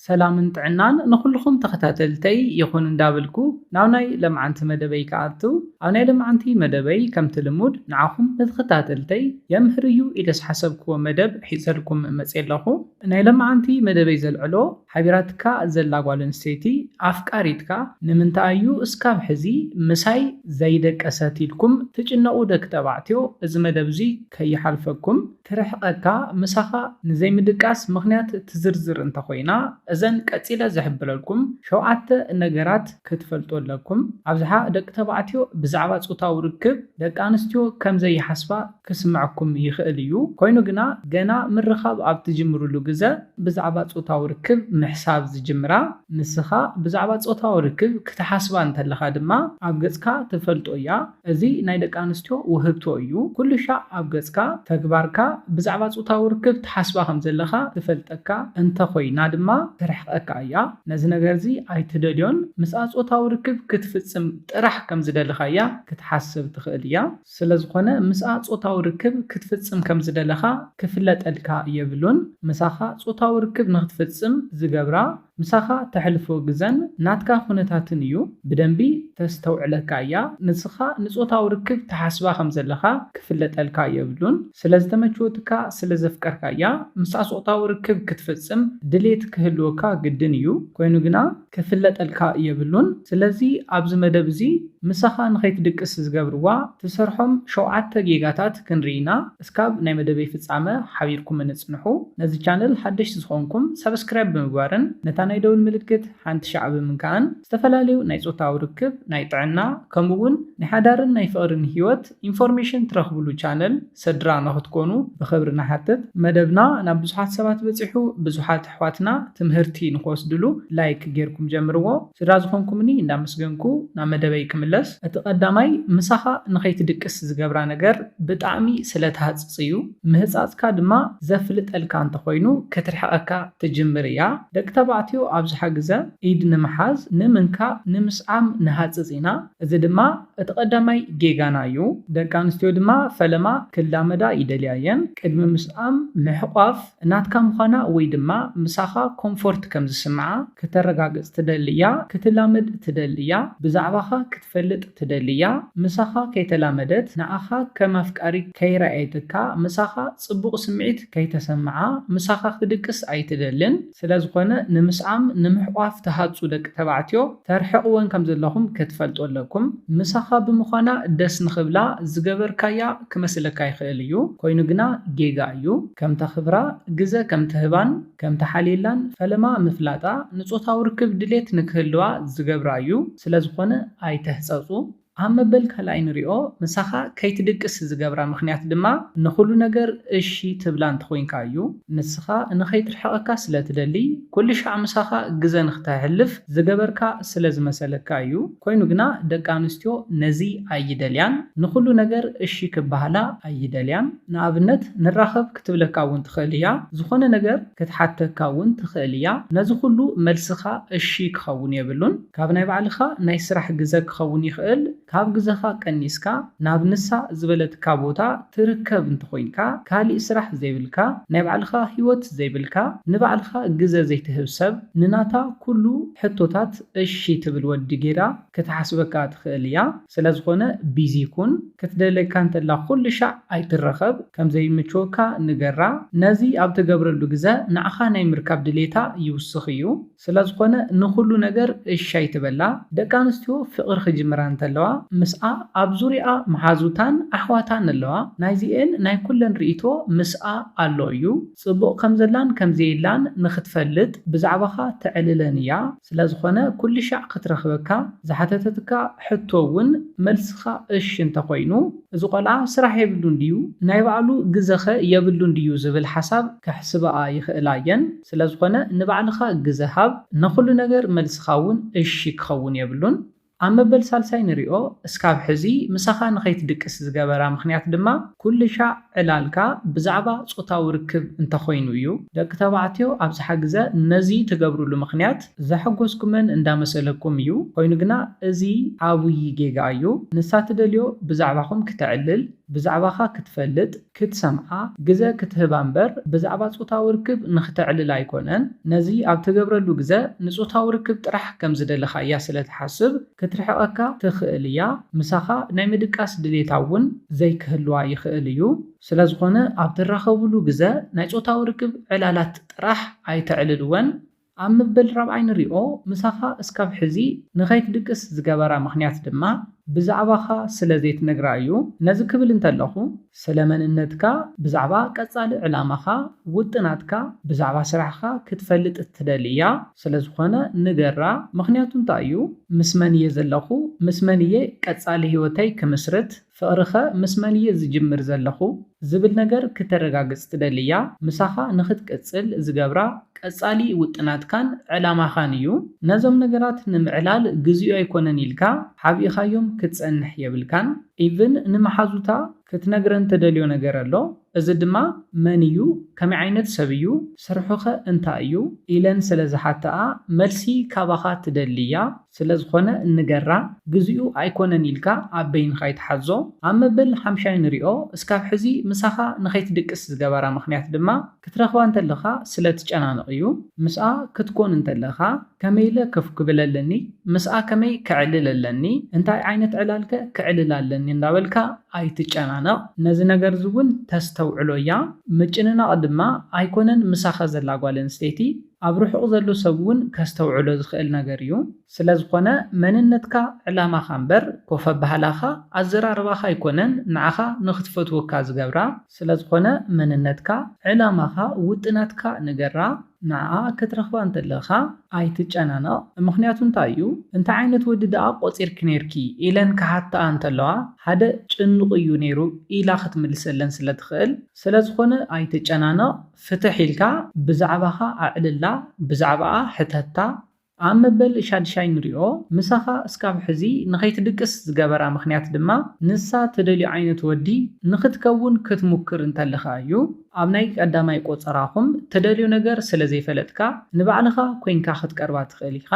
ሰላምን ጥዕናን ንኩልኩም ተኸታተልተይ ይኹን እንዳብልኩ ናብ ናይ ለምዓንቲ መደበይ ከኣቱ ኣብ ናይ ለምዓንቲ መደበይ ከምቲ ልሙድ ንዓኹም ንተኸታተልተይ የምህር እዩ ኢለ ዝሓሰብክዎ መደብ ሒዘልኩም መፅእ ኣለኹ። ናይ ለምዓንቲ መደበይ ዘልዕሎ ሓቢራትካ ዘላ ጓል ኣንስተይቲ ኣፍቃሪትካ ንምንታይ እዩ እስካብ ሕዚ ምሳይ ዘይደቀሰት ኢልኩም ትጭነቁ ደቂ ተባዕትዮ እዚ መደብ እዚ ከይሓልፈኩም ትርሕቐካ ምሳኻ ንዘይምድቃስ ምክንያት ትዝርዝር እንተኮይና እዘን ቀፂለ ዝሕብረልኩም 7 ነገራት ክትፈልጡ ኣለኩም። ኣብዝሓ ደቂ ተባዕትዮ ብዛዕባ ፆታዊ ርክብ ደቂ ኣንስትዮ ከም ዘይሓስባ ክስምዐኩም ይኽእል እዩ። ኮይኑ ግና ገና ምርኻብ ኣብ ትጅምርሉ ግዜ ብዛዕባ ፆታዊ ርክብ ምሕሳብ ዝጅምራ ንስኻ ብዛዕባ ፆታዊ ርክብ ክትሓስባ እንተለኻ ድማ ኣብ ገጽካ ትፈልጦ እያ። እዚ ናይ ደቂ ኣንስትዮ ውህብቶ እዩ። ኩሉ ሻዕ ኣብ ገጽካ ተግባርካ ብዛዕባ ፆታዊ ርክብ ትሓስባ ከም ዘለኻ ትፈልጠካ እንተኮይና ድማ ትርሕቐካ እያ። ነዚ ነገር እዚ ኣይትደልዮን። ምስኣ ፆታዊ ርክብ ክትፍፅም ጥራሕ ከም ዝደለኻ እያ ክትሓስብ ትኽእል እያ። ስለዝኾነ ምስኣ ፆታዊ ርክብ ክትፍፅም ከም ዝደለኻ ክፍለጠልካ የብሉን። ምሳኻ ፆታዊ ርክብ ንክትፍፅም ዝገብራ ምሳኻ ተሕልፎ ግዘን ናትካ ኩነታትን እዩ ብደንቢ ተስተውዕለካ እያ። ንስኻ ንፆታዊ ርክብ ተሓስባ ከም ዘለኻ ክፍለጠልካ የብሉን። ስለዝተመችወትካ ስለዘፍቀርካ እያ ምስኣ ፆታዊ ርክብ ክትፍፅም ድሌት ክህልወካ ግድን እዩ። ኮይኑ ግና ክፍለጠልካ የብሉን። ስለዚ ኣብዚ መደብ እዚ ምሳኻ ንኸይትድቅስ ዝገብርዋ ትሰርሖም 7 ጌጋታት ክንርኢና እስካብ ናይ መደበይ ፍፃመ ሓቢርኩም ንፅንሑ። ነዚ ቻነል ሓደሽቲ ዝኾንኩም ሰብስክራይብ ብምግባርን ነታ ናይ ደውል ምልክት ሓንቲ ሻዕ ብምንካእን ዝተፈላለዩ ናይ ፆታዊ ርክብ ናይ ጥዕና ከምኡውን ናይ ሓዳርን ናይ ፍቅርን ሂወት ኢንፎርሜሽን ትረኽብሉ ቻነል ስድራ ንኽትኮኑ ብክብሪ ንሓትት። መደብና ናብ ብዙሓት ሰባት በፂሑ ብዙሓት ኣሕዋትና ትምህርቲ ንክወስድሉ ላይክ ጌርኩም ጀምርዎ። ስድራ ዝኾንኩምኒ እንዳመስገንኩ ናብ መደበይ ክምለስ። እቲ ቀዳማይ ምሳኻ ንኸይትድቅስ ዝገብራ ነገር ብጣዕሚ ስለትሃፅፅ እዩ። ምህፃፅካ ድማ ዘፍልጠልካ እንተኮይኑ ክትርሕቐካ ትጅምር እያ። ደቂ ተባዕትዮ ኣብዝሓ ግዜ ኢድ ንምሓዝ ንምንካእ ንምስዓም ንሃፅፅ ኢና። እዚ ድማ እቲ ቀዳማይ ጌጋና እዩ። ደቂ ኣንስትዮ ድማ ፈለማ ክላመዳ ይደልያ እየን። ቅድሚ ምስዓም ምሕቋፍ እናትካ ምዃና ወይ ድማ ምሳኻ ኮምፎርት ከም ዝስምዓ ከተረጋግፅ ትደልያ፣ ክትላመድ ትደልያ፣ ብዛዕባኻ ክትፈልጥ ትደልያ። ምሳኻ ከይተላመደት ንዓኻ ከም ኣፍቃሪ ከይረኣየትካ ምሳኻ ፅቡቕ ስምዒት ከይተሰምዓ ምሳኻ ክትድቅስ ኣይትደልን። ስለዝኾነ ንምስዓም ንምሕቋፍ ተሃፁ ደቂ ተባዕትዮ ተርሕቕወን ከም ዘለኹም ክትፈልጡ ኣለኩም። ምሳኻ ብምዃና ደስ ንኽብላ ዝገበርካያ ክመስለካ ይኽእል እዩ። ኮይኑ ግና ጌጋ እዩ። ከም ተኽብራ ግዜ ከም ትህባን ከም ተሓሊላን ፈለማ ምፍላጣ ንፆታዊ ርክብ ድሌት ንክህልዋ ዝገብራ እዩ። ስለዝኾነ ኣይተህፀፁ። ኣብ መበል ካልኣይ ንሪኦ ምሳኻ ከይትድቅስ ዝገብራ ምክንያት ድማ ንኩሉ ነገር እሺ ትብላ እንተኮይንካ እዩ። ንስኻ ንኸይትርሕቐካ ስለትደሊ ኩሉ ሻዕ ምሳኻ ግዜ ንክተሕልፍ ዝገበርካ ስለዝመሰለካ እዩ። ኮይኑ ግና ደቂ ኣንስትዮ ነዚ ኣይደልያን። ንኩሉ ነገር እሺ ክበሃላ ኣይደልያን። ንኣብነት ንራኸብ ክትብለካ እውን ትኽእል እያ። ዝኾነ ነገር ክትሓተካ እውን ትኽእል እያ። ነዚ ኩሉ መልስኻ እሺ ክኸውን የብሉን። ካብ ናይ ባዕልኻ ናይ ስራሕ ግዜ ክኸውን ይኽእል። ካብ ግዜኻ ቀኒስካ ናብ ንሳ ዝበለትካ ቦታ ትርከብ እንተኮይንካ ካሊእ ስራሕ ዘይብልካ ናይ ባዕልኻ ሂወት ዘይብልካ ንባዕልኻ ግዜ ዘይትህብ ሰብ ንናታ ኩሉ ሕቶታት እሺ ትብል ወዲ ጌራ ክትሓስበካ ትኽእል እያ። ስለዝኾነ ቢዚ ኩን። ክትደለይካ እንተላ ኩሉ ሻዕ ኣይትረኸብ። ከም ዘይምችወካ ንገራ። ነዚ ኣብ ትገብረሉ ግዜ ንዓኻ ናይ ምርካብ ድሌታ ይውስኽ እዩ። ስለዝኾነ ንኩሉ ነገር እሺ ኣይትበላ። ደቂ ኣንስትዮ ፍቅሪ ክጅምራ እንተለዋ ምስኣ ኣብ ዙርያ መሓዙታን ኣሕዋታን ኣለዋ። ናይዚአን ናይ ኩለን ርእቶ ምስኣ ኣሎ እዩ። ፅቡቕ ከም ዘላን ከም ዘየላን ንክትፈልጥ ብዛዕባኻ ትዕልለን እያ። ስለዝኾነ ኩሉ ሻዕ ክትረኽበካ ዝሓተተትካ ሕቶ እውን መልስኻ እሺ እንተኮይኑ እዚ ቆልዓ ስራሕ የብሉን ድዩ ናይ ባዕሉ ግዜኸ የብሉን ድዩ ዝብል ሓሳብ ከሕስበኣ ይኽእላ እየን። ስለዝኾነ ንባዕልኻ ግዜ ሃብ። ንኩሉ ነገር መልስኻ እውን እሺ ክኸውን የብሉን። ኣብ መበል ሳልሳይ ንሪኦ እስካብ ሕዚ ምሳኻ ንኸይትድቅስ ዝገበራ ምክንያት ድማ ኩሉ ሻዕ ዕላልካ ብዛዕባ ፆታዊ ርክብ እንተኮይኑ እዩ። ደቂ ተባዕትዮ ኣብዝሓ ግዜ ነዚ ትገብሩሉ ምክንያት ዘሐጎስኩመን እንዳመሰለኩም እዩ። ኮይኑ ግና እዚ ዓብይ ጌጋ እዩ። ንሳ ትደልዮ ብዛዕባኹም ክትዕልል بزعباخا كتفلت كتسمعا جزا كتهبا امبر بزعبا صوتاوي ركب نختعلل ايكونن نزي اب تجبرلو جزا نصوتاوي ركب طرح كم زدلخا سلا تحسب كترحقكا تخئليا مساخا ناي مدقاس دليتاون زي كهلوا يخئل እዩ ስለዝኾነ ኣብ ተራኸብሉ ግዜ ናይ ጾታዊ ርክብ ዕላላት ጥራሕ ኣይተዕልልወን ኣብ ምብል ራብዓይ ንሪኦ ምሳኻ እስካብ ሕዚ ንኸይትድቅስ ዝገበራ ምኽንያት ድማ ብዛዕባኻ ስለ ዘይትነግራ እዩ ነዚ ክብል እንተለኹ ስለ መንነትካ ብዛዕባ ቀጻሊ ዕላማኻ ውጥናትካ ብዛዕባ ስራሕኻ ክትፈልጥ እትደልያ ስለዝኾነ ንገራ ምኽንያቱ እንታይ እዩ ምስ መን እየ ዘለኹ ምስ መን እየ ቀጻሊ ህይወተይ ክምስርት ፍቕርኸ ምስ መን እየ ዝጅምር ዘለኹ ዝብል ነገር ክትረጋግጽ ትደልያ ምሳኻ ንኽትቀጽል ዝገብራ ቀጻሊ ውጥናትካን ዕላማኻን እዩ ነዞም ነገራት ንምዕላል ግዝኡ ኣይኮነን ኢልካ ሓቢእኻዮም ክትጸንሕ የብልካን ኢቭን ንመሓዙታ ክትነግረን ተደልዮ ነገር ኣሎ እዚ ድማ መን እዩ ከመይ ዓይነት ሰብ እዩ ስርሑኸ እንታይ እዩ ኢለን ስለ ዝሓተኣ መልሲ ካባኻ ትደልያ ስለዝኾነ ንገራ ግዝኡ ኣይኮነን ኢልካ ኣብ በይንኻ ይትሓዞ ኣብ መበል ሓምሻይ ንሪኦ እስካብ ሕዚ ምሳኻ ንኸይትድቅስ ዝገበራ ምኽንያት ድማ ክትረኽባ እንተለኻ ስለ ትጨናንቕ እዩ ምስኣ ክትኮን እንተለኻ ከመይ ኢለ ከፍ ክብለለኒ ምስኣ ከመይ ክዕልል ኣለኒ እንታይ ዓይነት ዕላልከ ክዕልል ኣለኒ እንዳበልካ ኣይትጨናነቕ ነዚ ነገር ዝውን ተስተውዕሎ እያ ምጭንናቕ ድማ ኣይኮነን ምሳኻ ዘላ ጓል ኣንስተይቲ ኣብ ርሑቕ ዘሎ ሰብ እውን ከስተውዕሎ ዝኽእል ነገር እዩ ስለዝኾነ መንነትካ ዕላማኻ እምበር ኮፍ ኣባህላኻ ኣዘራርባኻ ኣይኮነን ንዓኻ ንኽትፈትወካ ዝገብራ ስለዝኾነ መንነትካ ዕላማኻ ውጥናትካ ንገራ ንዓ ክትረኽባ እንተለኻ ኣይትጨናነቕ ምኽንያቱ እንታይ እዩ እንታይ ዓይነት ወዲ ደኣ ቆፂርኪ ነርኪ ኢለን ክሓትኣ እንተለዋ ሓደ ጭንቕ እዩ ነይሩ ኢላ ክትምልሰለን ስለትኽእል ስለዝኾነ ኣይትጨናነቕ ፍትሕ ኢልካ ብዛዕባኻ ኣዕልላ ብዛዕባኣ ሕተታ ኣብ መበል ሻድሻይ ንሪኦ ምሳኻ እስካብ ሕዚ ንኸይትድቅስ ዝገበራ ምኽንያት ድማ ንሳ ተደልዮ ዓይነት ወዲ ንኽትከውን ክትሙክር እንተለኻ እዩ ኣብ ናይ ቀዳማይ ቆፀራኹም ተደልዮ ነገር ስለ ዘይፈለጥካ ንባዕልኻ ኮይንካ ክትቀርባ ትኽእል ኢኻ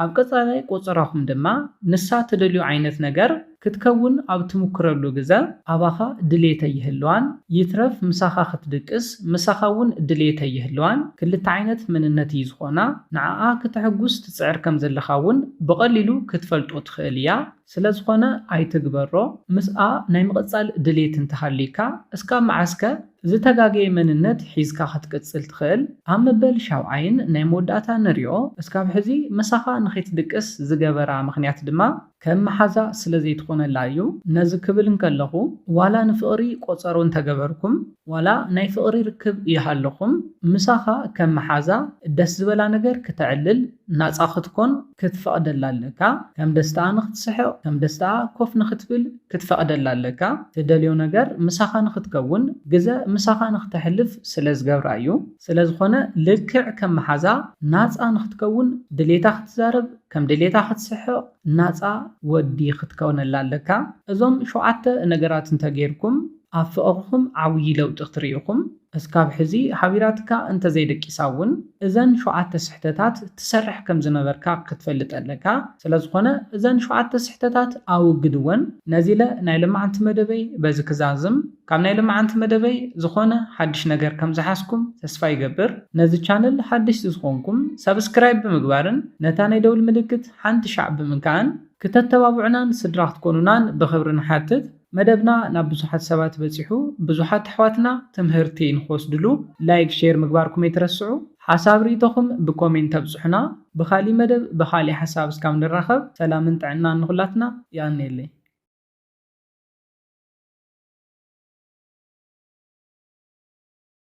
ኣብ ቀጻላይ ቆፀራኹም ድማ ንሳ ተደልዮ ዓይነት ነገር ክትከውን ኣብ ትሙክረሉ ግዜ ኣባኻ ድሌተ ይህልዋን ይትረፍ ምሳኻ ክትድቅስ ምሳኻ እውን ድሌተ ይህልዋን ክልተ ዓይነት መንነት እዩ ዝኾና ንዓኣ ክትሕጉስ ትፅዕር ከም ዘለኻ እውን ብቐሊሉ ክትፈልጦ ትኽእል እያ ስለዝኾነ ኣይትግበሮ ምስኣ ናይ ምቕጻል ድሌት እንተሃሊካ እስካብ መዓስከ ዝተጋገየ መንነት ሒዝካ ክትቅጽል ትኽእል ኣብ መበል ሻውዓይን ናይ መወዳእታ ንሪኦ እስካብ ሕዚ ምሳኻ ንኸይትድቅስ ዝገበራ ምኽንያት ድማ ከም መሓዛ ስለ ዘይትኾነላ እዩ ነዚ ክብል እንከለኹ ዋላ ንፍቕሪ ቆፀሮ እንተገበርኩም ዋላ ናይ ፍቕሪ ርክብ ይሃለኹም ምሳኻ ከም መሓዛ ደስ ዝበላ ነገር ክትዕልል ናፃ ክትኮን ክትፈቕደላ ኣለካ ከም ደስታኣ ንኽትስሕቕ ከም ደስታኣ ኮፍ ንኽትብል ክትፈቕደላ ኣለካ ትደልዮ ነገር ምሳኻ ንኽትከውን ግዘ ምሳኻ ንኽተሕልፍ ስለ ዝገብራ እዩ ስለዝኾነ ልክዕ ከም መሓዛ ናፃ ንኽትከውን ድሌታ ክትዛረብ ከም ድሌታ ክትስሕቕ ናፃ ወዲ ክትከውነላ ኣለካ እዞም 7 ነገራት እንተገይርኩም ኣብ ፍቕርኩም ዓብዪ ለውጢ ክትሪኢኹም እስካብ ሕዚ ሓቢራትካ እንተዘይደቂሳ እውን እዘን 7 ስሕተታት ትሰርሕ ከም ዝነበርካ ክትፈልጥ ኣለካ ስለዝኾነ እዘን 7 ስሕተታት ኣውግድወን ነዚለ ናይ ልምዓንቲ መደበይ በዚ ክዛዝም ካብ ናይ ልምዓንቲ መደበይ ዝኾነ ሓድሽ ነገር ከም ዝሓስኩም ተስፋ ይገብር ነዚ ቻነል ሓድሽ ዝኾንኩም ሰብስክራይብ ብምግባርን ነታ ናይ ደውል ምልክት ሓንቲ ሻዕ ብምንካን ክተተባብዑናን ስድራ ክትኮኑናን ብኽብሪ ንሓትት መደብና ናብ ብዙሓት ሰባት በፂሑ ብዙሓት ኣሕዋትና ትምህርቲ ንኽወስድሉ ላይክ ሼር ምግባርኩም ኣይትረስዑ ሓሳብ ሪኢቶኹም ብኮሜንት ተብፅሑና ብኻሊእ መደብ ብኻሊእ ሓሳብ እስካብ ንራኸብ ሰላምን ጥዕናን ንኹላትና ይኣነየለይ